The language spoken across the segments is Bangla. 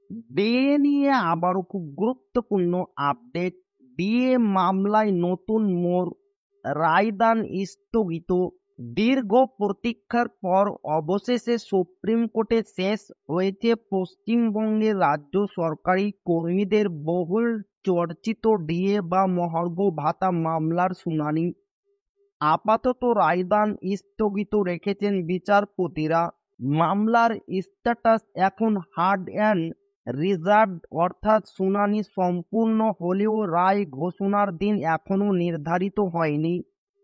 ডিএ নিয়ে আবারও খুব গুরুত্বপূর্ণ আপডেট। ডিএ মামলায় নতুন মোড়, রায়দান স্থগিত। দীর্ঘ প্রতীক্ষার পর অবশেষে সুপ্রিম কোর্টে শেষ হয়েছে পশ্চিমবঙ্গের রাজ্য সরকারি কর্মীদের বহুল চর্চিত ডিএ বা মহার্ঘ ভাতা মামলার শুনানি। আপাতত রায়দান স্থগিত রেখেছেন বিচারপতিরা। মামলার স্ট্যাটাস এখন হার্ড অ্যান্ড রিজার্ভ, অর্থাৎ শুনানি সম্পূর্ণ হলেও রায় ঘোষণার দিন এখনো নির্ধারিত হয়নি।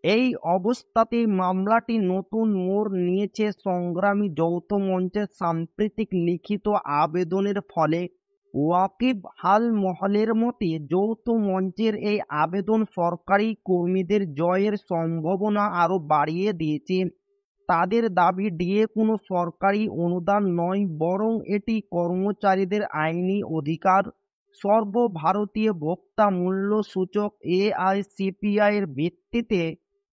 এই অবস্থাতে মামলাটি নতুন মোড় নিয়েছে সংগ্রামী যৌথ মঞ্চের সাম্প্রতিক লিখিত আবেদনের ফলে। ওয়াকিব হাল মহলের মতে, যৌথ মঞ্চের এই আবেদন সরকারি কর্মীদের জয়ের সম্ভাবনা আরও বাড়িয়ে দিয়েছে। তাদের দাবি, ডিএ কোনো সরকারি অনুদান নয়, বরং এটি কর্মচারীদের আইনি অধিকার। সর্বভারতীয় ভোক্তা মূল্য সূচক এআইসিপিআই এর ভিত্তিতে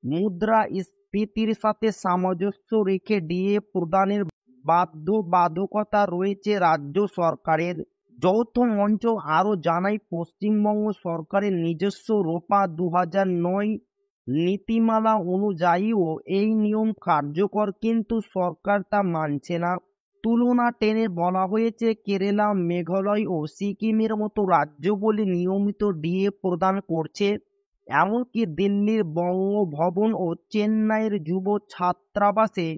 মুদ্রাস্ফীতির সাথে সামঞ্জস্য রেখে ডিএ প্রদানের বাধ্যবাধকতা রয়েছে রাজ্য সরকারের। যৌথ মঞ্চ আরও জানায়, পশ্চিমবঙ্গ সরকারের নিজস্ব রোপা 2009 নীতিমালা অনুযায়ীও এই নিয়ম কার্যকর, কিন্তু সরকার তা মানছে না। তুলনা টেনে বলা হয়েছে, কেরালা, মেঘালয় ও সিকিমের মতো রাজ্যগুলি নিয়মিত ডিএ প্রদান করছে। এমনকি দিল্লির বঙ্গভবন ও চেন্নাইয়ের যুব ছাত্রাবাসে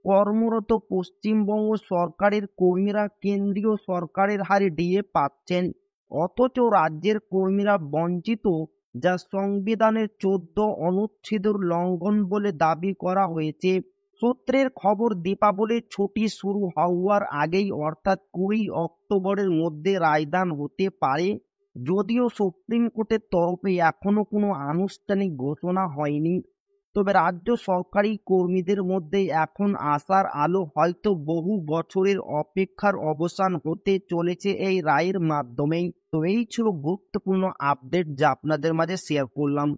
কর্মরত পশ্চিমবঙ্গ সরকারের কর্মীরা কেন্দ্রীয় সরকারের হারে ডিএ পাচ্ছেন। অথচ রাজ্যের কর্মীরা বঞ্চিত, যা সংবিধানের 14 অনুচ্ছেদের লঙ্ঘন বলে দাবি করা হয়েছে। সূত্রের খবর, দীপাবলির ছুটি শুরু হওয়ার আগেই, অর্থাৎ 20 অক্টোবরের মধ্যে রায়দান হতে পারে। যদিও সুপ্রিম কোর্টের তরফে এখনো কোনো আনুষ্ঠানিক ঘোষণা হয়নি, তবে রাজ্য সরকারি কর্মীদের মধ্যে এখন আশার আলো। হয়তো বহু বছরের অপেক্ষার অবসান হতে চলেছে এই রায়ের মাধ্যমেই। তো এই ছিল গুরুত্বপূর্ণ আপডেট যা আপনাদের মাঝে শেয়ার করলাম।